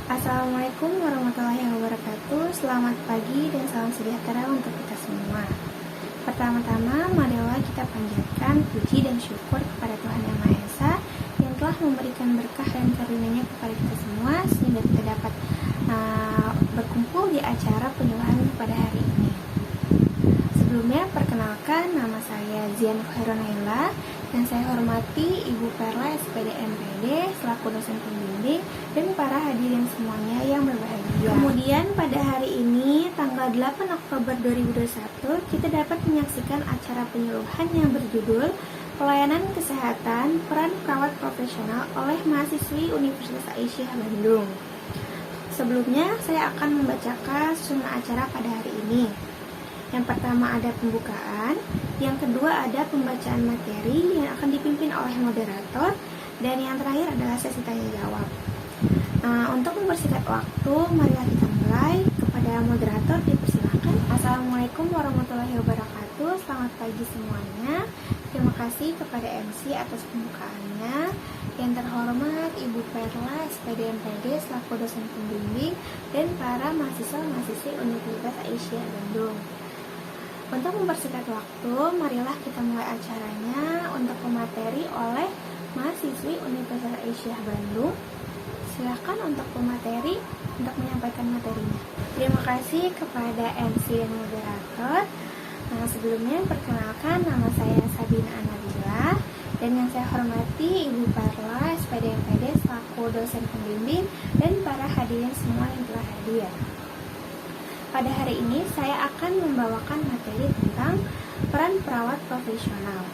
Assalamualaikum warahmatullahi wabarakatuh. Selamat pagi dan salam sejahtera untuk kita semua. Pertama-tama, marilah kita panjatkan puji dan syukur kepada Tuhan Yang Maha Esa yang telah memberikan berkah dan karunia-Nya kepada kita semua sehingga kita dapat berkumpul di acara penyuluhan pada hari ini. Sebelumnya, perkenalkan, nama saya Zian Khairunayla dan saya hormati Ibu Perla SPD MPD selaku dosen pembimbing dan para hadirin semuanya yang berbahagia. Kemudian pada hari ini tanggal 8 Oktober 2021 kita dapat menyaksikan acara penyuluhan yang berjudul Pelayanan Kesehatan Peran Perawat Profesional oleh mahasiswi Universitas Aisyah Bandung. Sebelumnya saya akan membacakan susunan acara pada hari ini. Yang pertama ada pembukaan, yang kedua ada pembacaan materi yang akan dipimpin oleh moderator, dan yang terakhir adalah sesi tanya jawab. Untuk mempersingkat waktu, marilah kita mulai. Kepada moderator dipersilakan. Assalamualaikum warahmatullahi wabarakatuh. Selamat pagi semuanya. Terima kasih kepada MC atas pembukaannya. Yang terhormat Ibu Perla SPD MPD selaku dosen pembimbing dan para mahasiswa-mahasiswi Universitas Aisyah Bandung. Untuk mempersingkat waktu, marilah kita mulai acaranya untuk pemateri oleh mahasiswi Universitas Aisyah Bandung. Silakan untuk pemateri untuk menyampaikan materinya. Terima kasih kepada MC dan moderator. Sebelumnya perkenalkan, nama saya Sabina Anabila dan yang saya hormati Ibu Perla SPD MPD selaku dosen pembimbing dan para hadirin semua yang telah hadir. Pada hari ini saya akan membawakan materi tentang peran perawat profesional.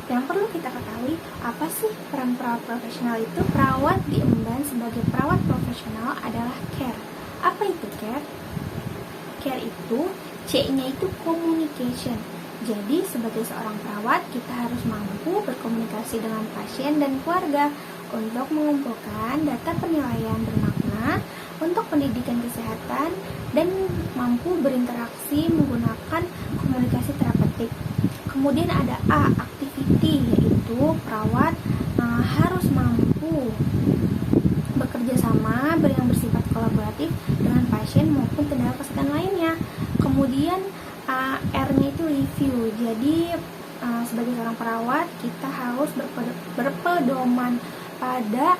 Yang perlu kita ketahui, apa sih peran perawat profesional itu? Perawat diemban sebagai perawat profesional adalah care. Apa itu care? Care itu, C-nya itu communication. Jadi sebagai seorang perawat, kita harus mampu berkomunikasi dengan pasien dan keluarga untuk mengumpulkan data penilaian bermakna untuk pendidikan kesehatan dan mampu berinteraksi menggunakan komunikasi terapeutik. Kemudian ada A, activity, yaitu perawat harus mampu bekerja sama yang bersifat kolaboratif dengan pasien maupun tenaga kesehatan lainnya. Kemudian R-nya itu review. Jadi sebagai seorang perawat kita harus berpedoman pada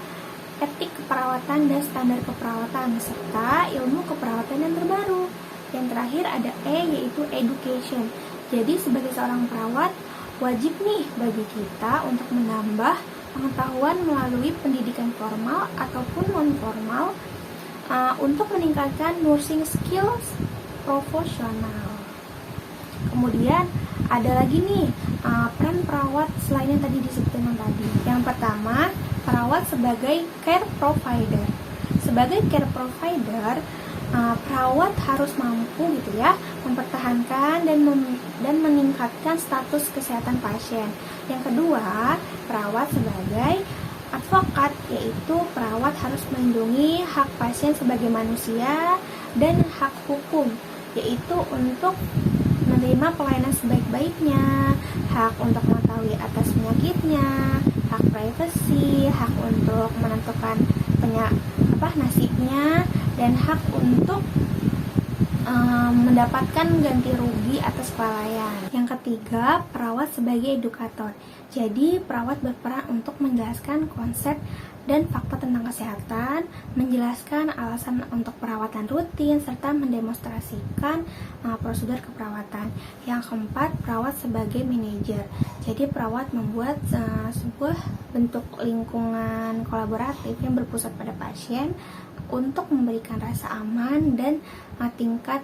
etik keperawatan dan standar keperawatan serta ilmu keperawatan yang terbaru. Yang terakhir ada E, yaitu education. Jadi sebagai seorang perawat wajib nih bagi kita untuk menambah pengetahuan melalui pendidikan formal ataupun non formal untuk meningkatkan nursing skills profesional. Kemudian ada lagi nih peran perawat selain yang tadi disebutkan tadi. Yang pertama, perawat sebagai care provider. Sebagai care provider, perawat harus mampu mempertahankan dan meningkatkan status kesehatan pasien. Yang kedua, perawat sebagai advokat, yaitu perawat harus melindungi hak pasien sebagai manusia dan hak hukum, yaitu untuk menerima pelayanan sebaik-baiknya, hak untuk mengetahui atas penyakitnya, hak privasi, hak untuk menentukan nasibnya, dan hak untuk mendapatkan ganti rugi atas kelalaian. Yang ketiga, perawat sebagai edukator. Jadi, perawat berperan untuk menjelaskan konsep dan fakta tentang kesehatan, menjelaskan alasan untuk perawatan rutin, serta mendemonstrasikan prosedur keperawatan. Yang keempat, perawat sebagai manajer. Jadi, perawat membuat sebuah bentuk lingkungan kolaboratif yang berpusat pada pasien untuk memberikan rasa aman dan tingkat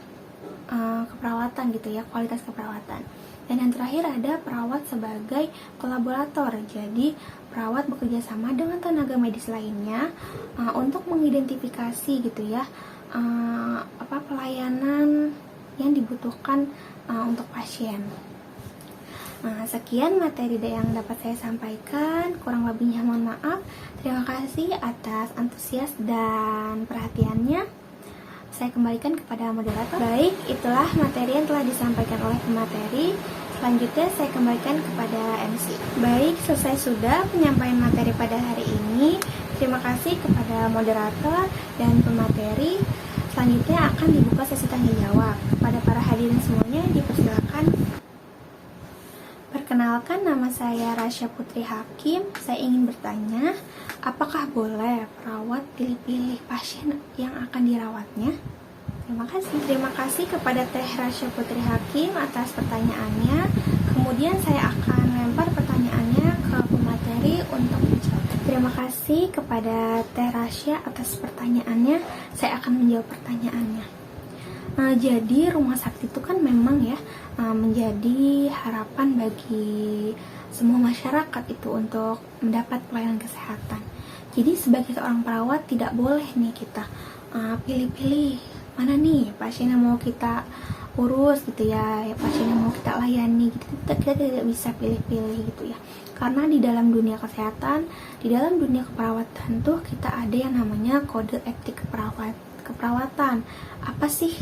keperawatan kualitas keperawatan. Dan yang terakhir ada perawat sebagai kolaborator. Jadi perawat bekerja sama dengan tenaga medis lainnya untuk mengidentifikasi pelayanan yang dibutuhkan untuk pasien. Sekian materi yang dapat saya sampaikan. Kurang lebihnya mohon maaf. Terima kasih atas antusias dan perhatiannya. Saya kembalikan kepada moderator. Baik, itulah materi yang telah disampaikan oleh pemateri. Selanjutnya saya kembalikan kepada MC. Baik, selesai sudah penyampaian materi pada hari ini. Terima kasih kepada moderator dan pemateri. Selanjutnya akan dibuka sesi tanya jawab. Kepada para hadirin semuanya dipersilakan. Perkenalkan, nama saya Rasya Putri Hakim. Saya ingin bertanya, apakah boleh perawat pilih-pilih pasien yang akan dirawatnya? Terima kasih kepada Teh Rasya Putri Hakim atas pertanyaannya. Kemudian saya akan lempar pertanyaannya ke pemateri untuk menjawab. Terima kasih kepada Teh Rasya atas pertanyaannya. Saya akan menjawab pertanyaannya. Jadi rumah sakit itu kan memang ya menjadi harapan bagi semua masyarakat itu untuk mendapat pelayanan kesehatan. Jadi sebagai seorang perawat tidak boleh nih kita pilih-pilih mana nih pasien yang mau kita urus gitu ya, pasien yang mau kita layani gitu. Kita tidak bisa pilih-pilih gitu ya, karena di dalam dunia kesehatan, di dalam dunia keperawatan tuh kita ada yang namanya kode etik keperawatan. Apa sih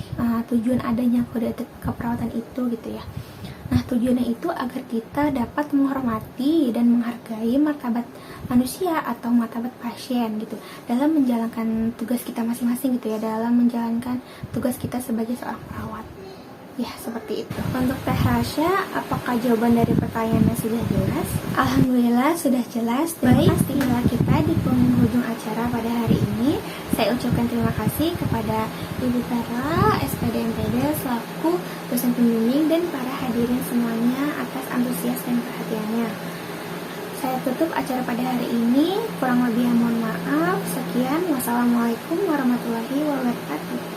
tujuan adanya kode etik keperawatan itu gitu ya. Nah, tujuannya itu agar kita dapat menghormati dan menghargai martabat manusia atau martabat pasien gitu dalam menjalankan tugas kita masing-masing gitu ya, dalam menjalankan tugas kita sebagai seorang perawat. Ya, seperti itu. Untuk Teh Rasya, apakah jawaban dari pertanyaannya sudah jelas? Alhamdulillah sudah jelas. Baik, tinggal kita di penghujung acara pada hari ini. Saya ucapkan terima kasih kepada Ibu Perla, SPD MPD, selaku dosen pembimbing, dan para hadirin semuanya atas antusias dan perhatiannya. Saya tutup acara pada hari ini. Kurang lebih mohon maaf. Sekian. Wassalamualaikum warahmatullahi wabarakatuh.